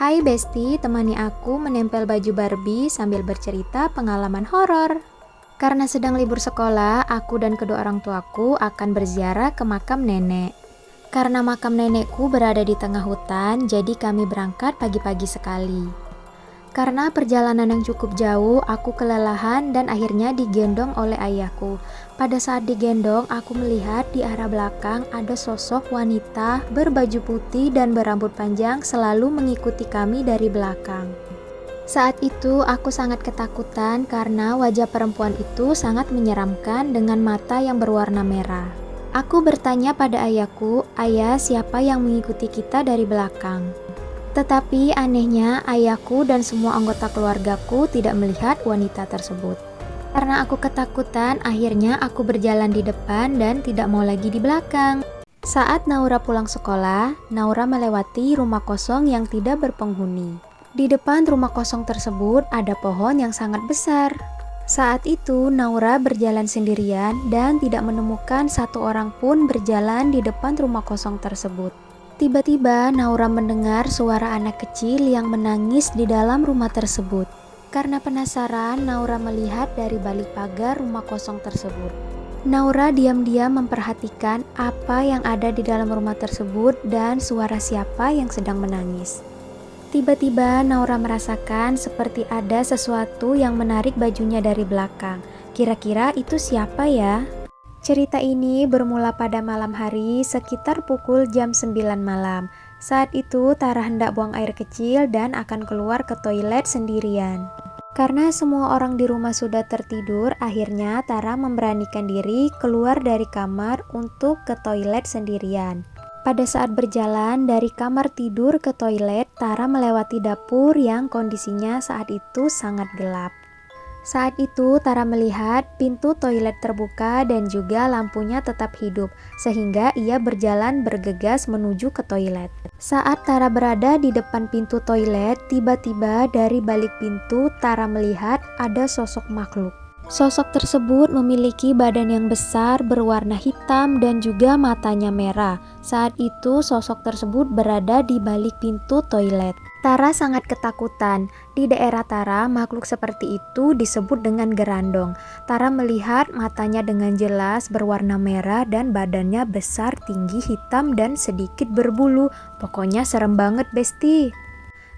Hai Besti, temani aku menempel baju Barbie sambil bercerita pengalaman horor. Karena sedang libur sekolah, aku dan kedua orang tuaku akan berziarah ke makam nenek. Karena makam nenekku berada di tengah hutan, jadi kami berangkat pagi-pagi sekali. Karena perjalanan yang cukup jauh, aku kelelahan dan akhirnya digendong oleh ayahku. Pada saat digendong, aku melihat di arah belakang ada sosok wanita berbaju putih dan berambut panjang selalu mengikuti kami dari belakang. Saat itu aku sangat ketakutan karena wajah perempuan itu sangat menyeramkan dengan mata yang berwarna merah. Aku bertanya pada ayahku, "Ayah, siapa yang mengikuti kita dari belakang?" Tetapi anehnya ayahku dan semua anggota keluargaku tidak melihat wanita tersebut. Karena aku ketakutan, akhirnya aku berjalan di depan dan tidak mau lagi di belakang. Saat Naura pulang sekolah, Naura melewati rumah kosong yang tidak berpenghuni. Di depan rumah kosong tersebut ada pohon yang sangat besar. Saat itu Naura berjalan sendirian dan tidak menemukan satu orang pun berjalan di depan rumah kosong tersebut. Tiba-tiba Naura mendengar suara anak kecil yang menangis di dalam rumah tersebut. Karena penasaran, Naura melihat dari balik pagar rumah kosong tersebut. Naura diam-diam memperhatikan apa yang ada di dalam rumah tersebut dan suara siapa yang sedang menangis. Tiba-tiba Naura merasakan seperti ada sesuatu yang menarik bajunya dari belakang. Kira-kira itu siapa ya? Cerita ini bermula pada malam hari sekitar pukul jam 9 malam. Saat itu Tara hendak buang air kecil dan akan keluar ke toilet sendirian. Karena semua orang di rumah sudah tertidur, akhirnya Tara memberanikan diri keluar dari kamar untuk ke toilet sendirian. Pada saat berjalan dari kamar tidur ke toilet, Tara melewati dapur yang kondisinya saat itu sangat gelap. Saat itu Tara melihat pintu toilet terbuka dan juga lampunya tetap hidup, sehingga ia berjalan bergegas menuju ke toilet. Saat Tara berada di depan pintu toilet, tiba-tiba dari balik pintu Tara melihat ada sosok makhluk. Sosok tersebut memiliki badan yang besar berwarna hitam dan juga matanya merah. Saat itu sosok tersebut berada di balik pintu toilet. Tara sangat ketakutan. Di daerah Tara, makhluk seperti itu disebut dengan gerandong. Tara melihat matanya dengan jelas berwarna merah dan badannya besar, tinggi, hitam, dan sedikit berbulu. Pokoknya serem banget, Besti.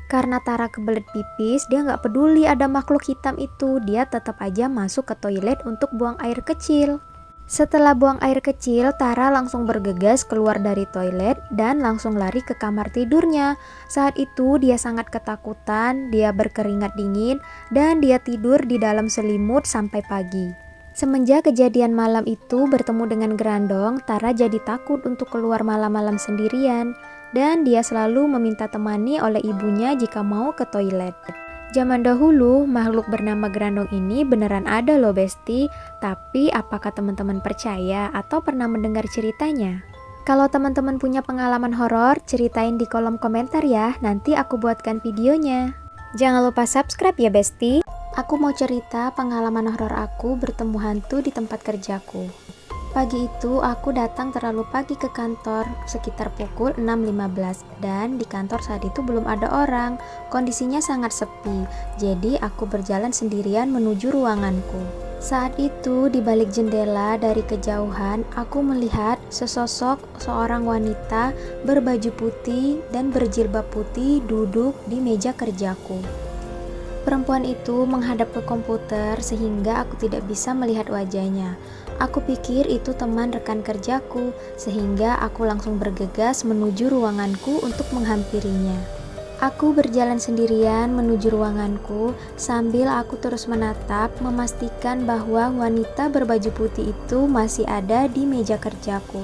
Karena Tara kebelet pipis, dia nggak peduli ada makhluk hitam itu. Dia tetap aja masuk ke toilet untuk buang air kecil. Setelah buang air kecil, Tara langsung bergegas keluar dari toilet dan langsung lari ke kamar tidurnya. Saat itu dia sangat ketakutan, dia berkeringat dingin, dan dia tidur di dalam selimut sampai pagi. Semenjak kejadian malam itu bertemu dengan gerandong, Tara jadi takut untuk keluar malam-malam sendirian. Dan dia selalu meminta temani oleh ibunya jika mau ke toilet. Zaman dahulu, makhluk bernama gerandong ini beneran ada loh Besti. Tapi apakah teman-teman percaya atau pernah mendengar ceritanya? Kalau teman-teman punya pengalaman horor, ceritain di kolom komentar ya. Nanti aku buatkan videonya. Jangan lupa subscribe ya Besti. Aku mau cerita pengalaman horor aku bertemu hantu di tempat kerjaku. Pagi itu aku datang terlalu pagi ke kantor sekitar pukul 6.15 dan di kantor saat itu belum ada orang. Kondisinya sangat sepi, jadi aku berjalan sendirian menuju ruanganku. Saat itu di balik jendela dari kejauhan aku melihat sesosok seorang wanita berbaju putih dan berjilbab putih duduk di meja kerjaku. Perempuan itu menghadap ke komputer sehingga aku tidak bisa melihat wajahnya. Aku pikir itu teman rekan kerjaku, sehingga aku langsung bergegas menuju ruanganku untuk menghampirinya. Aku berjalan sendirian menuju ruanganku sambil aku terus menatap memastikan bahwa wanita berbaju putih itu masih ada di meja kerjaku.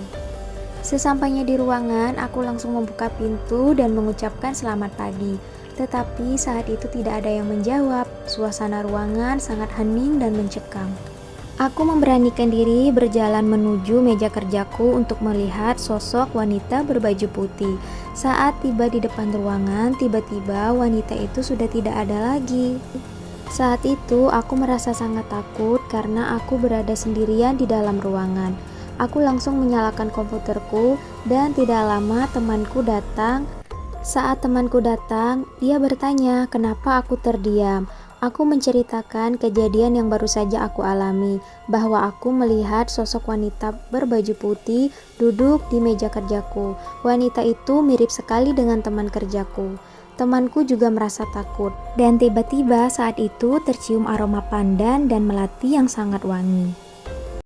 Sesampainya di ruangan, aku langsung membuka pintu dan mengucapkan selamat pagi. Tetapi saat itu tidak ada yang menjawab. Suasana ruangan sangat hening dan mencekam. Aku memberanikan diri berjalan menuju meja kerjaku untuk melihat sosok wanita berbaju putih. Saat tiba di depan ruangan, tiba-tiba wanita itu sudah tidak ada lagi. Saat itu aku merasa sangat takut karena aku berada sendirian di dalam ruangan. Aku langsung menyalakan komputerku dan tidak lama temanku datang Saat temanku datang, dia bertanya kenapa aku terdiam. Aku menceritakan kejadian yang baru saja aku alami, bahwa aku melihat sosok wanita berbaju putih duduk di meja kerjaku. Wanita itu mirip sekali dengan teman kerjaku. Temanku juga merasa takut, dan tiba-tiba saat itu tercium aroma pandan dan melati yang sangat wangi.